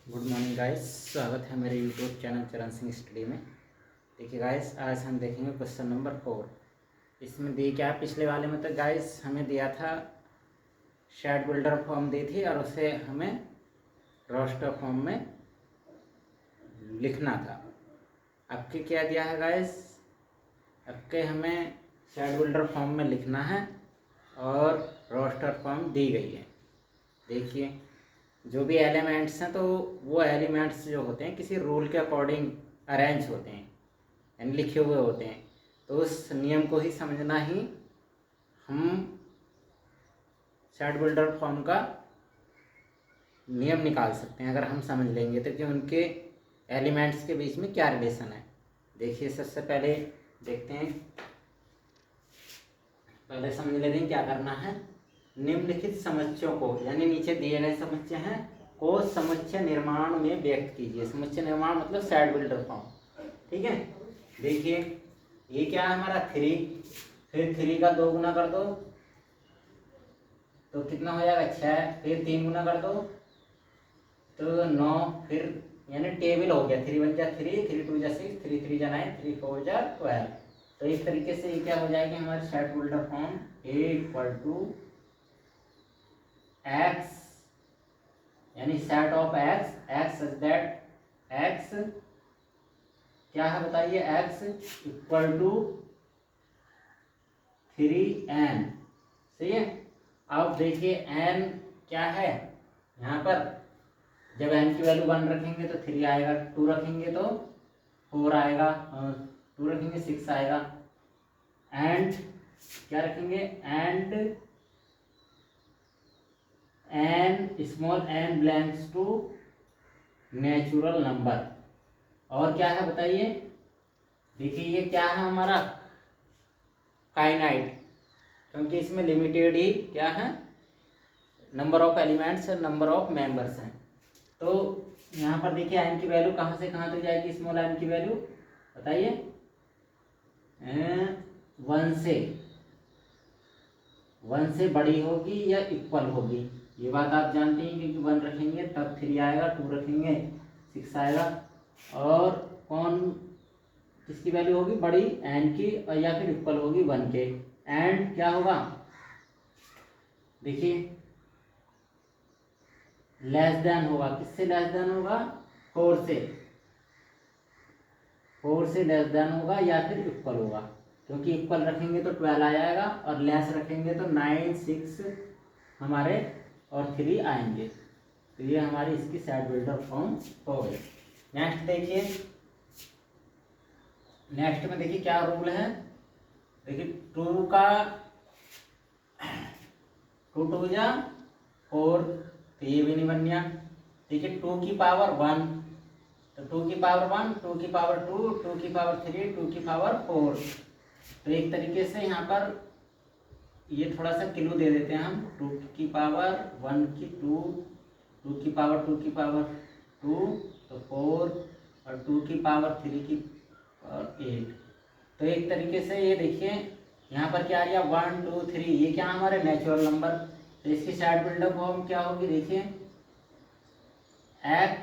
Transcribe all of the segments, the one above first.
Good morning guys, स्वागत है मेरे यूट्यूब चैनल चरण सिंह स्टडी में। देखिए गाइस, आज हम देखेंगे क्वेश्चन नंबर 4। इसमें दी क्या, पिछले वाले में तो गाइस हमें दिया था शेड बिल्डर फॉर्म दी थी और उसे हमें रोस्टर फॉर्म में लिखना था। अब के क्या दिया है गाइस, अब के हमें शेड बिल्डर फॉर्म में लिखना है और रोस्टर फॉर्म दी गई है। देखिए, जो भी एलिमेंट्स हैं तो वो एलिमेंट्स जो होते हैं किसी रूल के अकॉर्डिंग अरेंज होते हैं, यानी लिखे हुए होते हैं। तो उस नियम को ही समझना ही हम शेड बिल्डर फॉर्म का नियम निकाल सकते हैं, अगर हम समझ लेंगे तो कि उनके एलिमेंट्स के बीच में क्या रिलेशन है। देखिए, सबसे पहले देखते हैं, पहले समझ लेते हैं क्या करना है। निम्नलिखित समुच्चयों को, यानी नीचे दिए गए समुच्चय हैं को समुच्चय निर्माण में व्यक्त कीजिए। समुच्चय निर्माण मतलब शेड बिल्डर फॉर्म, ठीक है। देखिए, ये क्या है हमारा 3, फिर 3 का 2 गुना कर दो तो कितना हो जाएगा 6, फिर 3 गुना कर दो तो 9, फिर यानी टेबल हो गया। 3 1 जा 3, 3 2 जा 6, 3 3 जा 9, 3 4 जा 12। तो इस तरीके से ये क्या हो जाएगी हमारी set builder form A equal to x, यानी set of x such that x क्या है बताइए, एक्स इक्वल टू 3n। सही है। अब देखिए n क्या है यहाँ पर, जब n की वैल्यू 1 रखेंगे तो 3 आएगा, 2 रखेंगे तो 4 आएगा, 2 रखेंगे 6 आएगा, एंड क्या रखेंगे, and n small n belongs to natural number. और क्या है बताइए, देखिए ये क्या है हमारा फाइनाइट, क्योंकि इसमें लिमिटेड ही क्या है नंबर ऑफ एलिमेंट्स और नंबर ऑफ मेंबर्स हैं। तो यहाँ पर देखिए n की वैल्यू कहाँ से कहाँ तक जाएगी, स्मॉल n की वैल्यू बताइए 1 से बड़ी होगी या इक्वल होगी, ये बात आप जानते हैं, क्योंकि 1 रखेंगे तब 3 आएगा, 2 रखेंगे 6 आएगा, और कौन किसकी वैल्यू होगी बड़ी, n की, और या फिर इक्वल होगी 1 के। एंड क्या होगा, देखिए लेस देन होगा, किससे लेस देन होगा, 4 से लेस देन होगा या फिर इक्वल होगा, क्योंकि इक्वल रखेंगे तो 12 आ जाएगा और लेस रखेंगे तो 9 6 हमारे और 3 आएंगे। तो ये हमारी इसकी शेड बिल्डर फॉर्म हो गई। नेक्स्ट देखिए, नेक्स्ट में देखिए क्या रूल है। देखिए 2 का 2 2 जा 4, तो ये भी नहीं बन गया। ठीक है, 2 की पावर 1, तो 2 की पावर 1, 2 की पावर 2, 2 की पावर 3, 2 की पावर 4। तो एक तरीके से यहाँ पर ये थोड़ा सा किलो दे देते हैं हम, 2 की पावर 1 की 2, 2 की पावर 2 की पावर 2, तो 4, और 2 की पावर 3 की पावर 8। तो एक तरीके से ये देखिए यहाँ पर क्या आ गया 1 2 3, ये क्या हमारे नेचुरल नंबर। तो इसकी शेड बिल्डर फॉर्म क्या होगी, देखिए एक्स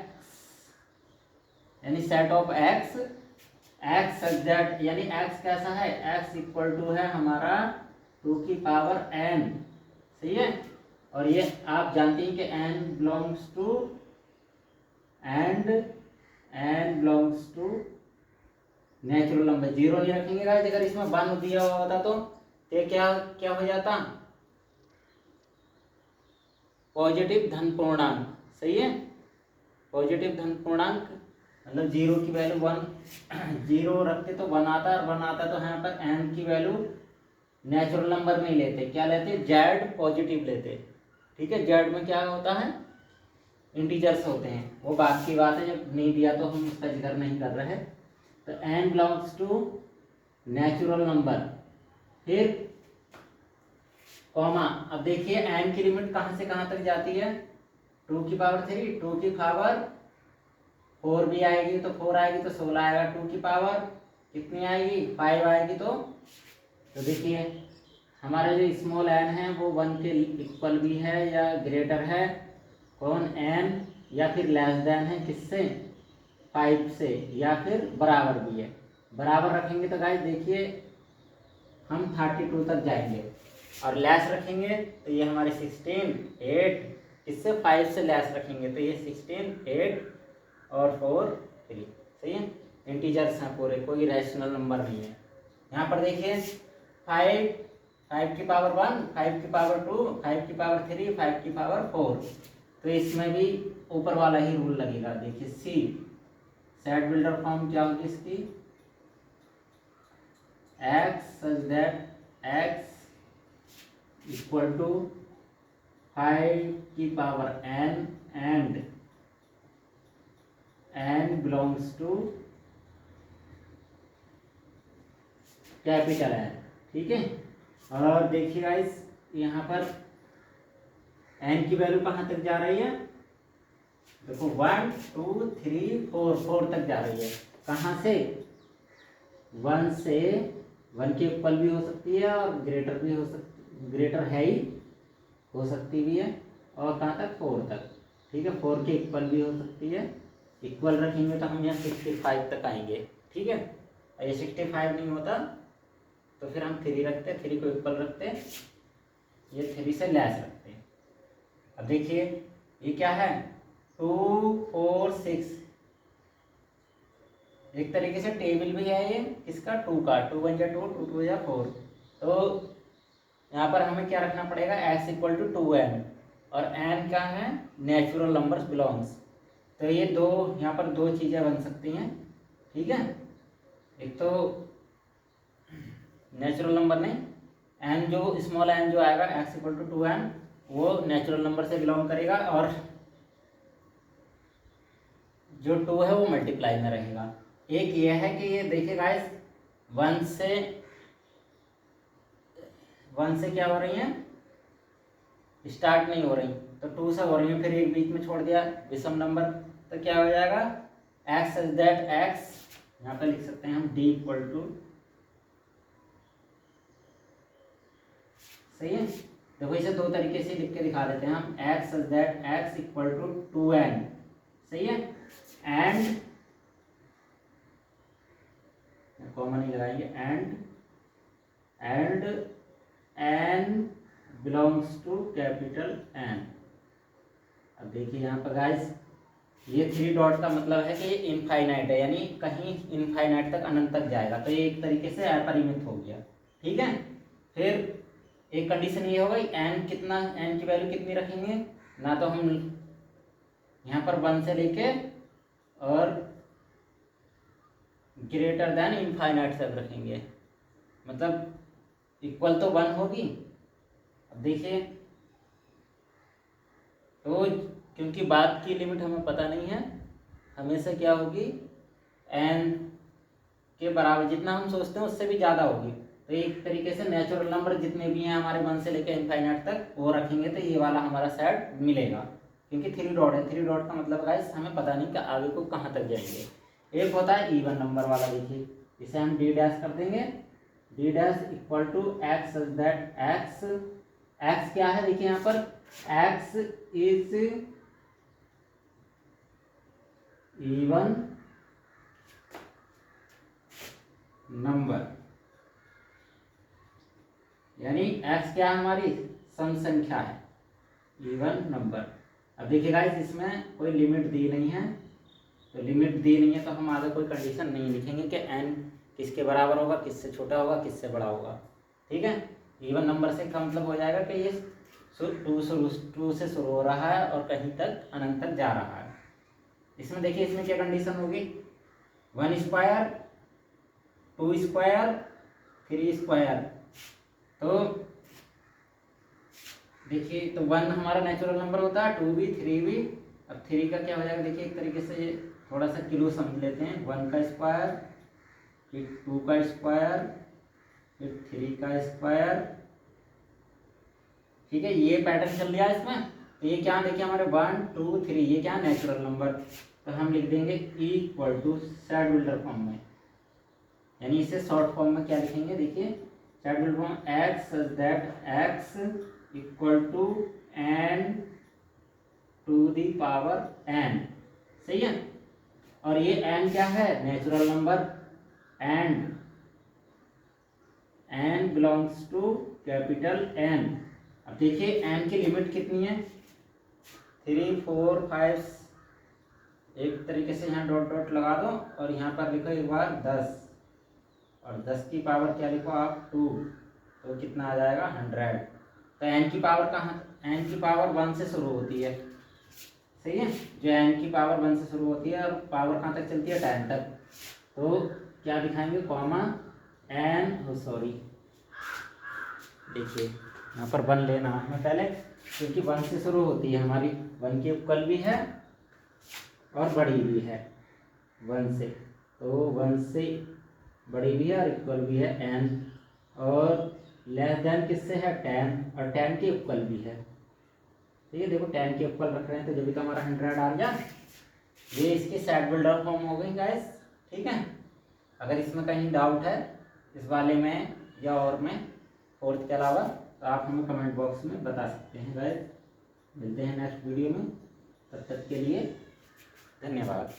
यानी set of x, x such that, यानी एक्स कैसा है, एक्स इक्वल टू है हमारा 2 की पावर n। सही है। और ये आप जानते हैं कि n belongs to natural number. 0 नहीं रखेंगे गाइस, अगर इसमें 1 दिया हुआ होता तो ये क्या क्या हो जाता, पॉजिटिव धन पूर्णांक। सही है, पॉजिटिव धन पूर्णांक मतलब 0 की वैल्यू 1, 0 रखते तो 1 आता, और 1 आता तो यहाँ पर n की वैल्यू नेचुरल नंबर नहीं लेते, क्या लेते, जेड पॉजिटिव लेते। ठीक है, जेड में क्या होता है, इंटीजर्स होते हैं, वो बात की बात है, जब नहीं दिया तो हम उसका जिक्र नहीं कर रहे हैं। तो n belongs to natural number, फिर कॉमा। अब देखिए n की लिमिट कहाँ से कहाँ तक जाती है, 2 की पावर 3, 2 की पावर 4 भी आएगी तो 4 आएगी तो 16 आएगा, 2 की पावर कितनी आएगी 5 आएगी। तो देखिए हमारा जो स्मॉल n है वो 1 के इक्वल भी है या ग्रेटर है, कौन n, या फिर लेस देन है किससे, 5 से, या फिर बराबर भी है। बराबर रखेंगे तो गाइस देखिए हम 32 तक जाएंगे, और लेस रखेंगे तो ये हमारे 16, 8, इससे 5 से लेस रखेंगे तो ये 16, 8 और 4, 3। सही है, इंटीजर्स हैं पूरे, कोई रैशनल नंबर नहीं है। यहाँ पर देखिए 5, 5 की पावर 1, 5 की पावर 2, 5 की पावर 3, 5 की पावर 4, तो इसमें भी ऊपर वाला ही रूल लगेगा। देखिए सी, सेट बिल्डर फॉर्म क्या होगी इसकी, x such that x equal to 5 की power n and n belongs to capital N। ठीक है, और देखिए गाइस यहाँ पर n की वैल्यू कहाँ तक जा रही है, देखो 1 2 3 4, 4 तक जा रही है। कहाँ से, 1 से, 1 के इक्वल भी हो सकती है और ग्रेटर भी हो सकती, ग्रेटर है ही, हो सकती भी है, और कहाँ तक, 4 तक। ठीक है, 4 के इक्वल भी हो सकती है। इक्वल रखेंगे तो हम यहाँ 65 तक आएंगे। ठीक है, ये 65 नहीं होता तो फिर हम 3 रखते, 3 को इक्वल रखते, ये 3 से लेस रखते। अब देखिए ये क्या है, 2 4 6, एक तरीके से टेबल भी है ये किसका, 2 का, 2 1 जा 2, 2 2 जा 4। तो यहाँ पर हमें क्या रखना पड़ेगा, x इक्वल टू 2n, और n क्या है, नेचुरल नंबर्स बिलोंग्स। तो ये दो, यहाँ पर दो चीज़ें बन सकती हैं। ठीक है, एक तो नेचुरल नंबर नहीं, n जो स्मॉल n जो आएगा, x इक्वल टू 2n, वो नेचुरल नंबर से बिलोंग करेगा, और जो 2 है वो मल्टीप्लाई में रहेगा। एक ये है कि ये देखिए गाइस 1 से क्या हो रही हैं, स्टार्ट नहीं हो रही, तो 2 से हो रही है, फिर एक बीच में छोड़ दिया विषम नंबर, तो क्या हो जाएगा, x इज दैट x, यहाँ पे लिख सकते हैं हम d इक्वल टू, सही है। देखो इसे दो तरीके से लिख के दिखा देते हैं हम, x is that x equal to 2n, सही है, एंड कॉमन ही लगाएंगे, and n belongs to capital N। अब देखिए यहाँ पर गाइस ये 3 डॉट का मतलब है कि ये इनफाइनाइट है, यानी कहीं इनफाइनाइट तक, अनंत तक जाएगा, तो ये एक तरीके से अपरिमित हो गया। ठीक है, फिर एक कंडीशन ये होगा n कितना, n की वैल्यू कितनी रखेंगे, ना तो हम यहाँ पर 1 से लेके और ग्रेटर देन इनफाइनाइट तक रखेंगे, मतलब इक्वल तो 1 होगी। अब देखिए तो क्योंकि बाद की लिमिट हमें पता नहीं है, हमेशा क्या होगी, n के बराबर, जितना हम सोचते हैं उससे भी ज़्यादा होगी। तो एक तरीके से नेचुरल नंबर जितने भी हैं हमारे 1 से लेकर इनफाइनाइट तक वो रखेंगे, तो ये वाला हमारा सेट मिलेगा, क्योंकि 3 डॉट है। 3 डॉट का मतलब गाइस हमें पता नहीं कि आगे को कहाँ तक जाएंगे। एक होता है इवन नंबर वाला, देखिए इसे हम d डैश कर देंगे, d dash equal to x that x क्या है, देखिए यहाँ पर x इज इवन नंबर, यानी x क्या है, हमारी सम संख्या है, इवन नंबर। अब देखिए गाइस इसमें कोई लिमिट दी नहीं है, तो लिमिट दी नहीं है तो हम आगे कोई कंडीशन नहीं लिखेंगे कि n किसके बराबर होगा, किससे छोटा होगा, किससे बड़ा होगा। ठीक है, इवन नंबर से का मतलब हो जाएगा कि ये 2 से शुरू हो रहा है और कहीं तक अनंत तक जा रहा है। इसमें देखिए इसमें क्या कंडीशन होगी, 1 स्क्वायर, 2 स्क्वायर, 3 स्क्वायर। तो देखिए तो 1 हमारा नेचुरल नंबर होता है, 2 भी, 3 भी। अब 3 का क्या हो जाएगा, देखिए एक तरीके से ये थोड़ा सा किलो समझ लेते हैं, 1 का स्क्वायर, फिर 2 का स्क्वायर, फिर 3 का स्क्वायर। ठीक है, ये पैटर्न चल रहा है इसमें। तो ये क्या देखिए हमारे 1 2 3, ये क्या नेचुरल नंबर, तो हम लिख देंगे equal to set builder form में, यानी इसे शॉर्ट फॉर्म में क्या लिखेंगे, देखिए set builder form x such that x equal to n to the power n, सही है। और ये n क्या है, natural number, and n belongs to capital N। अब देखिए n की लिमिट कितनी है, 3, 4, 5, एक तरीके से यहाँ डॉट डॉट लगा दो और यहाँ पर लिखो एक बार 10, और 10 की पावर क्या लिखो आप 2, तो कितना आ जाएगा 100। तो n की पावर कहाँ, n की पावर 1 से शुरू होती है, सही है। जो n की पावर 1 से शुरू होती है और पावर कहाँ तक चलती है 10 तक, तो क्या दिखाएंगे, कॉमा n, सॉरी देखिए यहाँ पर 1 लेना है पहले, क्योंकि 1 से शुरू होती है हमारी, 1 के इक्वल भी है और बड़ी भी है 1 से, तो 1 से बड़ी भी है और इक्वल भी है n, और लेस देन किससे है 10, और 10 के इक्वल भी है, ठीक है। देखो 10 के इक्वल रख रहे हैं तो जब भी तो हमारा 100 आ गया। ये इसकी सेट बिल्डर फॉर्म हो गई गाइस, ठीक है। अगर इसमें कहीं डाउट है इस वाले में या और में, फोर्थ के अलावा, तो आप हमें कमेंट बॉक्स में बता सकते हैं गाइस। मिलते हैं नेक्स्ट वीडियो में, तब तक के लिए धन्यवाद।